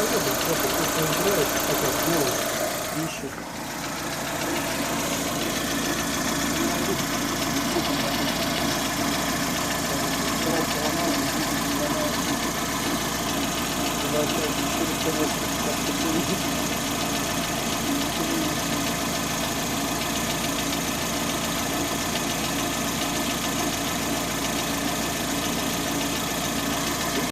проходит, просто играет, хотя делает, ищет. Через конец как-то